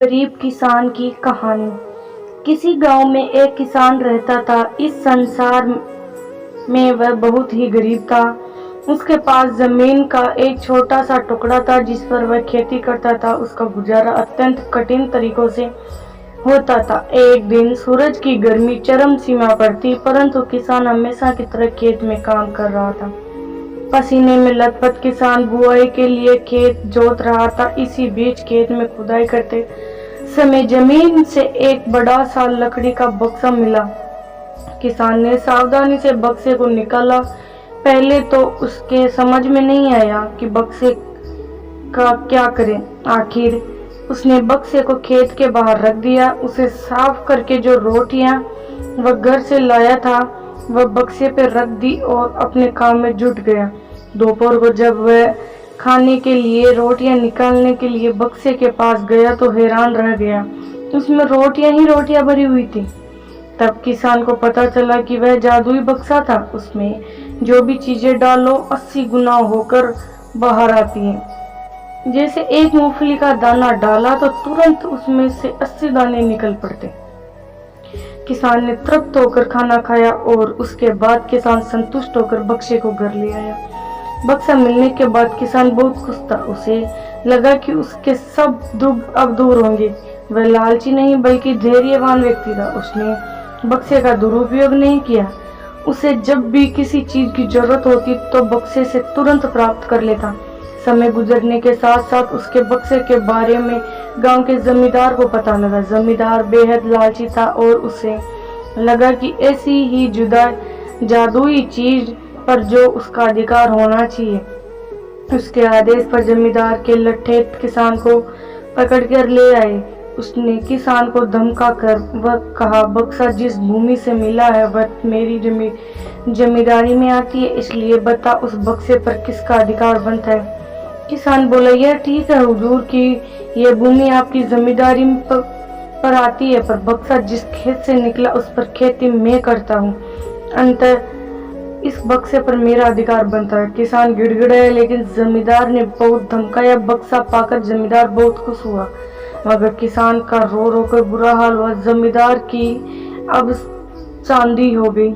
गरीब किसान की कहानी। किसी गांव में एक किसान रहता था। इस संसार में वह बहुत ही गरीब था। उसके पास जमीन का एक छोटा सा टुकड़ा था जिस पर वह खेती करता था। उसका गुजारा अत्यंत कठिन तरीकों से होता था। एक दिन सूरज की गर्मी चरम सीमा पर थी, परंतु किसान हमेशा की तरह खेत में काम कर रहा था। पसीने में लथपथ किसान बुआई के लिए खेत जोत रहा था। इसी बीच खेत में खुदाई करते समय जमीन से एक बड़ा सा लकड़ी का बक्सा मिला। किसान ने सावधानी से बक्से को निकाला। पहले तो उसके समझ में नहीं आया कि बक्से का क्या करें। आखिर उसने बक्से को खेत के बाहर रख दिया। उसे साफ करके जो रोटियां वह घर से लाया था वह बक्से पर रख दी और अपने काम में जुट गया। दोपहर को जब वह खाने के लिए रोटियां निकालने के लिए बक्से के पास गया तो हैरान रह गया। उसमें रोटियां ही रोटियां भरी हुई थी। तब किसान को पता चला कि वह जादुई बक्सा था। उसमें जो भी चीजें डालो 80 गुना होकर बाहर आती है। जैसे एक मूंगफली का दाना डाला तो तुरंत उसमें से 80 दाने निकल पड़ते। किसान ने तृप्त होकर खाना खाया और उसके बाद किसान संतुष्ट होकर बक्से को घर ले आया। बक्सा मिलने के बाद किसान बहुत खुश था। उसे लगा कि उसके सब दुख अब दूर होंगे। वह लालची नहीं बल्कि धैर्यवान व्यक्ति था। उसने बक्से का दुरुपयोग नहीं किया। उसे जब भी किसी चीज की जरूरत होती तो बक्से से तुरंत प्राप्त कर लेता। समय गुजरने के साथ साथ उसके बक्से के बारे में गांव के जमींदार को पता लगा। जमींदार बेहद लालची था और उसे लगा कि ऐसी ही जादुई चीज पर जो उसका अधिकार होना चाहिए। उसके आदेश पर जमींदार के लट्ठे किसान को पकड़कर ले आए। उसने किसान को धमका कर वह कहा, बक्सा जिस भूमि से मिला है वह मेरी जमींदारी में आती है, इसलिए बता उस बक्से पर किसका अधिकार बनता है। किसान बोला, यह ठीक है हुजूर की यह भूमि आपकी जमींदारी पर आती है, पर बक्सा जिस खेत से निकला उस पर खेती मैं करता हूँ। अंतर इस बक्से पर मेरा अधिकार बनता है। किसान गिड़गिड़ाया, लेकिन जमींदार ने बहुत धमकाया। बक्सा पाकर जमींदार बहुत खुश हुआ, मगर किसान का रो रो कर बुरा हाल हुआ। जमींदार की अब चांदी हो गई।